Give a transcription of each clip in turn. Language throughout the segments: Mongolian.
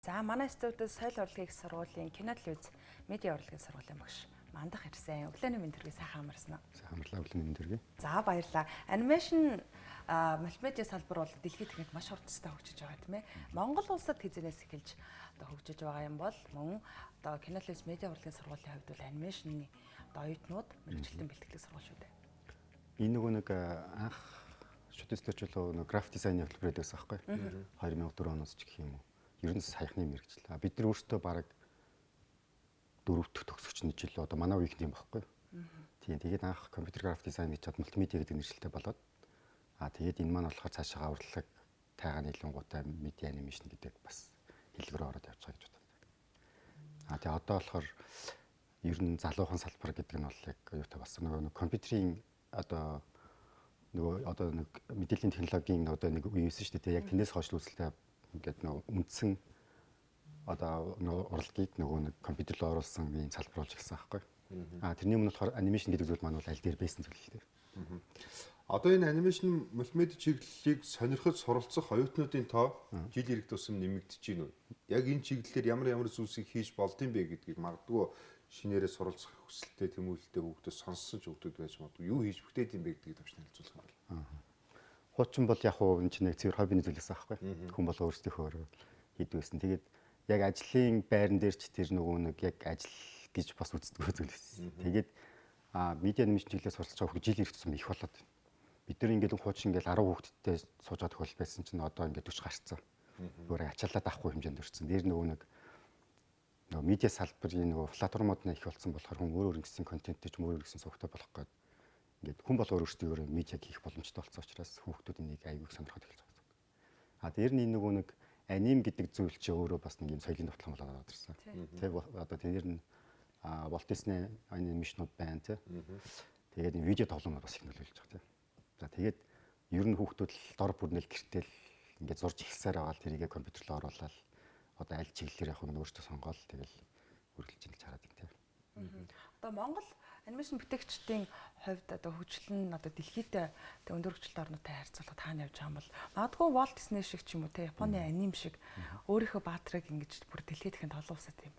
За манай студиуд соёл урлагийн их сургуулийн кино телевиз медиа урлагийн сургуулийн багш мандах ирсэн. Өглөөний мэндэргээ сайхан амарсан уу? Сайхан амарлаа өглөөний мэндэргээ. За баярлалаа. Анимашн мультимедиа салбар бол дэлхийд тэнд маш хурдтай хөгжиж байгаа тийм ээ. Монгол улсад хязгаарээс эхэлж одоо хөгжиж байгаа юм бол мөн одоо кино телевиз медиа урлагийн сургуулийн хувьд бол анимашны одоо оюутнууд мэргэжилтэн бэлтгэдэг сургууль шүү дээ. Энэ нөгөө нэг анх шүтээстэйчлөө нөгөө график дизайны хөтөлбөр байсан байхгүй. 2004 оноос ч гэх юм уу. Ер нь саяхны мэргэжил. Бид нар өөрсдөө бараг 4 дахь төгсөгчний жил одоо манай үеийнх юм байхгүй. Тийм тэгээд анх компьютер график дизайн гэж чад мультимедиа гэдэг нэршилтэй болоод тэгээд энэ маань болохоор цаашаа урлаг тайгаа нийлэнгуутай медиа анимашн гэдэг бас хэлбэрээр ороод явж байгаа гэж бодлоо. Тэгээд одоо болохоор ер нь залуухан салбар гэдэг нь бол яг юутай болсон нөгөө компьютерийн одоо нэг мэдээллийн технологийн одоо нэг үе юусэн шүү дээ. Яг тэндээс хойш үүсэлтэй ингээд нөгөө үндсэн одоо урлагийг нөгөө нэг компьютерлөө оруулсан ийм салбар болж ирсэн байхгүй. Тэрний өмнө болохоор анимашн гэдэг зүйл маань бол аль дээр байсан зүйл л дээ. Одоо энэ анимашн мультимедиа чиглэлийг сонирхож суралцах оюутнуудын тоо жил ирэх тусам нэмэгдэж байна уу? Яг энэ чиглэлээр ямар зүйлсийг хийж болдсон бэ гэдгийг магадгүй шинээрээ суралцах хүсэлтэй тэмүүлэлтэй хүүхдүүд сонссон ч хүүхдүүд байж магадгүй юу хийж бүтээд юм бэ гэдгийг төвчнө хэлцүүлэх юм байна. Хуучин бол яг уу энэ чинь нэг цэвэр хоббиний зүйлээс аахгүй. Хүн бол өөрсдийнхөө хийдгүйсэн. Тэгээд яг ажлын байран дээр ч тэр нөгөө нэг яг ажил гэж бас үздэг зүйл байсан. Тэгээд медиа анимашн чиглэлээр суралцж байгаа хүүхд жил ирэх тусам их болоод байна. Бид нар ингээд хуучин ингээд 10 хүүхэдтэй сууж байгаа тохиол байсан чинь одоо ингээд 40 гарцсан. Өөрөө ачаалаад авахгүй хэмжээнд өрцсөн. Дээр нөгөө медиа салбарын нөгөө платформуд нь их болсон болохоор хүн өөр ингэсэн контенттэй ч өөр ингэсэн сувгтай болох гээд ингээд хүн бол өөрөөсөө медиаг хийх боломжтой болсон учраас хүүхдүүд энийг аягүй сонирхоод эхэлж байгаа. Дээр нь нөгөө нэг аним гэдэг зүйл чи өөрөө бас нэг юм соёлын тоглоом болоод ирсэн. Тэг одоо тэр нь Walt Disney анимашнууд байна тий. Тэгээд энэ видео тоглоомод бас их нөлөөлж байгаа тий. За тэгээд ер нь хүүхдүүд л дор бүрнэл гэртэл ингээд зурж ихсээр байгаа л тэрийгэ компьютерлөө оруулаад одоо аль чиглэлээр явах нь өөртөө сонгоол тэгэл үргэлж ингэж хараад байна тий. Одоо Монгол анимашн бүтээгчдийн хувьд одоо хөгжил нь одоо дэлхийд өндөр хөгжилтэй орнуудтай харьцуулахад хаана явж байгаа юм бол магадгүй Walt Disney шиг ч юм уу те Японы аним шиг өөрийнхөө баатрыг ингэж бүр дэлхийд ихэнд толуулсан тийм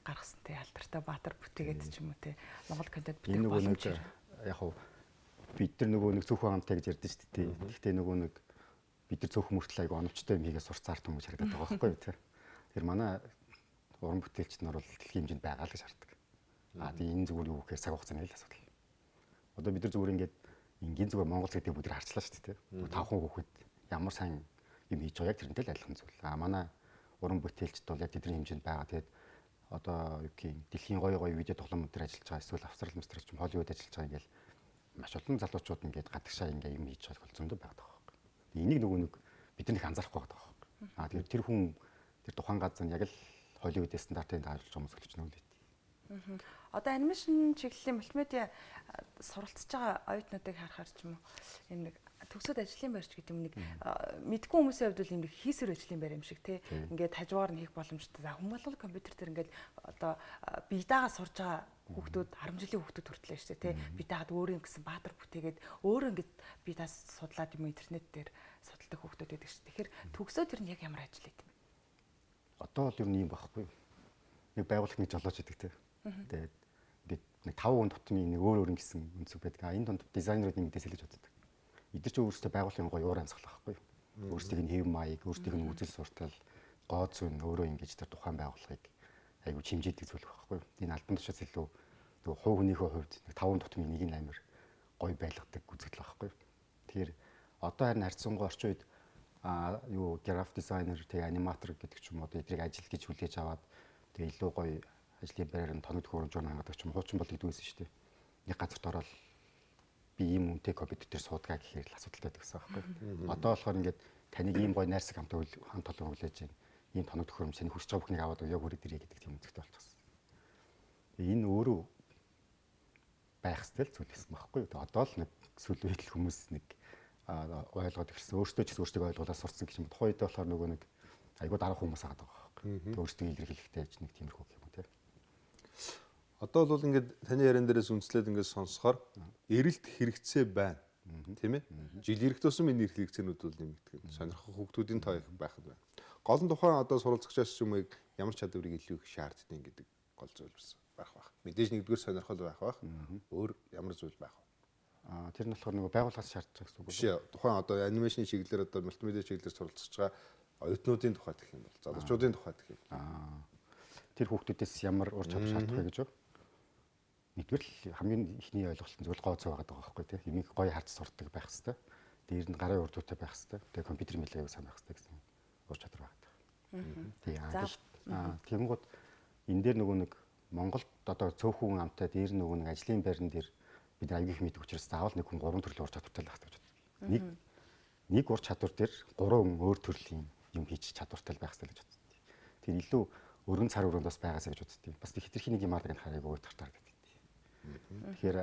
гаргасан те алдартай баатар бүтээгээд ч юм уу те Монгол контент бүтээх боломж яг хуу бид нар нөгөө нэг зөвхөн хамтаа гэж ярьдэн шүү дээ. Гэхдээ нөгөө нэг бид нар зөвхөн мөртлөө айгу оновчтой юм хийгээ сурцаар том гэж харагдаад байгаа байхгүй юу те. Тэр манай уран бүтээлчд нар бол дэлхийн хэмжээнд байгаа л гэж хардаг. Тэгээ энэ зүгээр юу гэхээр цаг хугацааны л асуудал. Одоо бид нар зүгээр ингээд энгийн зүгээр Монгол гэдэг бүгд харчлаа шүү дээ. 5 хүүхэд ямар сайн юм хийж байгаа яг тэрнтэй л адилхан зүйл. Манай уран бүтээлчд бол яг тэдний хэмжээнд байгаа. Тэгээд одоо юу гэх юм дэлхийн гоё видео тоглоомууд дээр ажиллаж байгаа эсвэл австрал мастерч юм Холливуд ажиллаж байгаа ингээл маш олон залуучууд ингээд гадагшаа ингээ юм хийж байгаа зөндөө байдаг байхгүй. Энийг нөгөө нэг бид нар их анзаарахгүй байдаг байхгүй. Тэгээд тэр хүн тэр тухайн газар нь яг л Холливуд стандартын дагуулж байгаа хүмүүс гэж нөлөөд. Одоо анимашн чиглэлийн мультимедиа суралцж байгаа оюутнуудыг харахаар ч юм уу энэ нэг төгсөөд ажлын байрч гэдэг юм нэг мэдгүй хүмүүсийн хувьд бол юм нэг хийсвэр ажлын байр юм шиг тий ингээд хажуугаар нь хийх боломжтой. Хүн бол компьютер дээр ингээд одоо бие даага сурж байгаа хүүхдүүд 10 жилийн хүүхдүүд хүртлээ шүү дээ тий бие даагаад өөрөө гэсэн баатар бүтээгээд өөрөө ингээд бие даас судлаад юм интернет дээр судалдаг хүүхдүүд байдаг шүү. Тэгэхээр төгсөөд тэр нь яг ямар ажил хийдэг юм? Одоо бол ер нь юм байхгүй. Нэг байгууллагын жолооч гэдэг тий. Тэгээд ингээд нэг 5 хүн тутмын нэг өөр ингэсэн өнцөг байдаг. Энэ донд дизайнерууд ингэдээс хэлж боддог. Эдгээр ч өөрсдөө байгууллагын гоё уур амьсгалах байхгүй. Өөрсдийг нь хэв маяг, өөрсдийг нь үзэл суртал, гоо зүйн өөрөө ингэж тэр тухайн байгууллагыг айгуу чимжээдэг зүйл байхгүй. Энэ албан тушаал илүү нөгөө хувь хүнийхээ хувьд нэг 5 тутмын нэг нь амир гоё байлгадаг үзэгдэл байхгүй. Тэгэхээр одоо харин харьцангуй орчин үед юу график дизайнер, тэгээ аниматор гэдэг ч юм уу эдрийг ажил гэж хүлээж аваад тэгээ илүү гоё ажлын байраар нь тоног төхөөрөмж хангадаг ч юм хуучин бол гэдгүйсэн шүү дээ. Нэг газарт ороод би ийм үнэтэй компьютер дээр суудгаа гэхээр л асуудалтай байдаг гэсэн байхгүй. Одоо болохоор ингээд таныг ийм гоё найрсаг хамт олон хүлээж байна. Ийм тоног төхөөрөмж таны хүсч байгаа бүхнийг аваад яг үрээд ирээ гэдэг тийм үнэтэй болчихсон. Энэ өөрөө байх ёстой л зүйл байсан байхгүй. Одоо л нэг сүүл үед л хүмүүс нэг ойлгоод ирсэн. Өөртөө ч гэсэн өөртөө ойлгуулаад сурцсан гэж юм. Тухайн үед болохоор нөгөө нэг айгуу дарах хүмүүс байгаа байхгүй. Өөртөө илэрхийлэхтэй ч нэг тиймэрхүү юм тий. Одоо бол ингээд таны яриан дээрээс үнслээд ингээд сонсохоор эрэлт хэрэгцээ байна. Тийм ээ? Жил ирэх тусам энэ хэрэгцээнүүд бол нэмэгдэх. Сонирхох хүүхдүүдийн тоо их байхад байна. Гол нь тухайн одоо суралцагчаас ч юм уу ямар чадварыг илүү их шаарддаг гэдэг гол зүйл байх. Мэдээж нэгдүгээр сонирхол байх. Өөр ямар зүйл байх вэ? Тэр нь болохоор нөгөө байгууллагаас шаарддаг гэсэн үг үү? Биш. Тухайн одоо анимашны чиглэлээр одоо мультимедиа чиглэлээр суралцж байгаа оюутнуудын тухайд гэх юм бол залуучуудын тухайд гэх юм. Тэр хүүхдүүдээс ямар ур чадвар шаардах вэ гэж юу? Нэгдүгээр л хамгийн ихний ойлголт нь зөвхөн гоо цаа байгаа байхгүй тийм. Юмыг гоё харж сурдаг байх хэвээр. Дээр нь гарын урдуутай байх хэвээр. Тэгээ компьютерийн мэлээ сайн байх хэвээр гэсэн ур чадвар байгаа. Тэгэнгүүт энэ дээр нөгөө нэг Монголд одоо цөөхөн амтай дээр нөгөө нэг ажлын байран дээр бид аяг их мэддэг учраас заавал нэг хүн 3 төрлийн ур чадвартай байх гэж боддог. Нэг ур чадвар дээр 3 өөр төрлийн юм хийж чадвартай байх хэрэгтэй гэж боддог. Тэр илүү өргөн цар өрөөнд бас байгаасаа гэж боддог. Бас хитрхи нэг юм аа гэж хараагүй утгартаар гэдэг. Тэгэхээр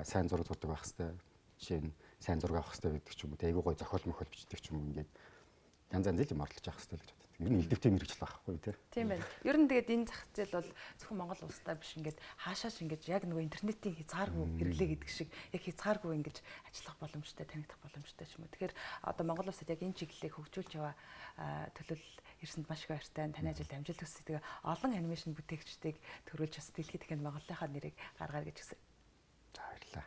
сайн зураг зурдаг байх хэрэгтэй. Жишээ нь сайн зураг авах хэрэгтэй гэдэг ч юм уу. Айгуу гой зохиол мөхөл бичдэг ч юм уу. Ингээд янз янзын юм оролцож явах хэрэгтэй гэж боддог. Ер нь элдвтэй мэрэгжил байхгүй тий. Тийм байна. Ер нь тэгээд энэ зах зээл бол зөвхөн Монгол улстай биш ингээд хаашааш ингээд яг нөгөө интернетийн хязгааргүй хэрэглээ гэдэг шиг яг хязгааргүй ингээд ажиллах боломжтой, танигдах боломжтой ч юм уу. Тэгэхээр одоо Монгол улсад яг энэ чиглэлийг хөгжүүлж яваа төлөв ирсэнд маш их баяртай. Таны ажилд амжилт хүсье. Тэгээ олон анимашн бүтээгчдийг төрүүлж бас дэлхийд дахинд Монголынхаа нэрийг гаргая гэж хүсье. За баярлалаа.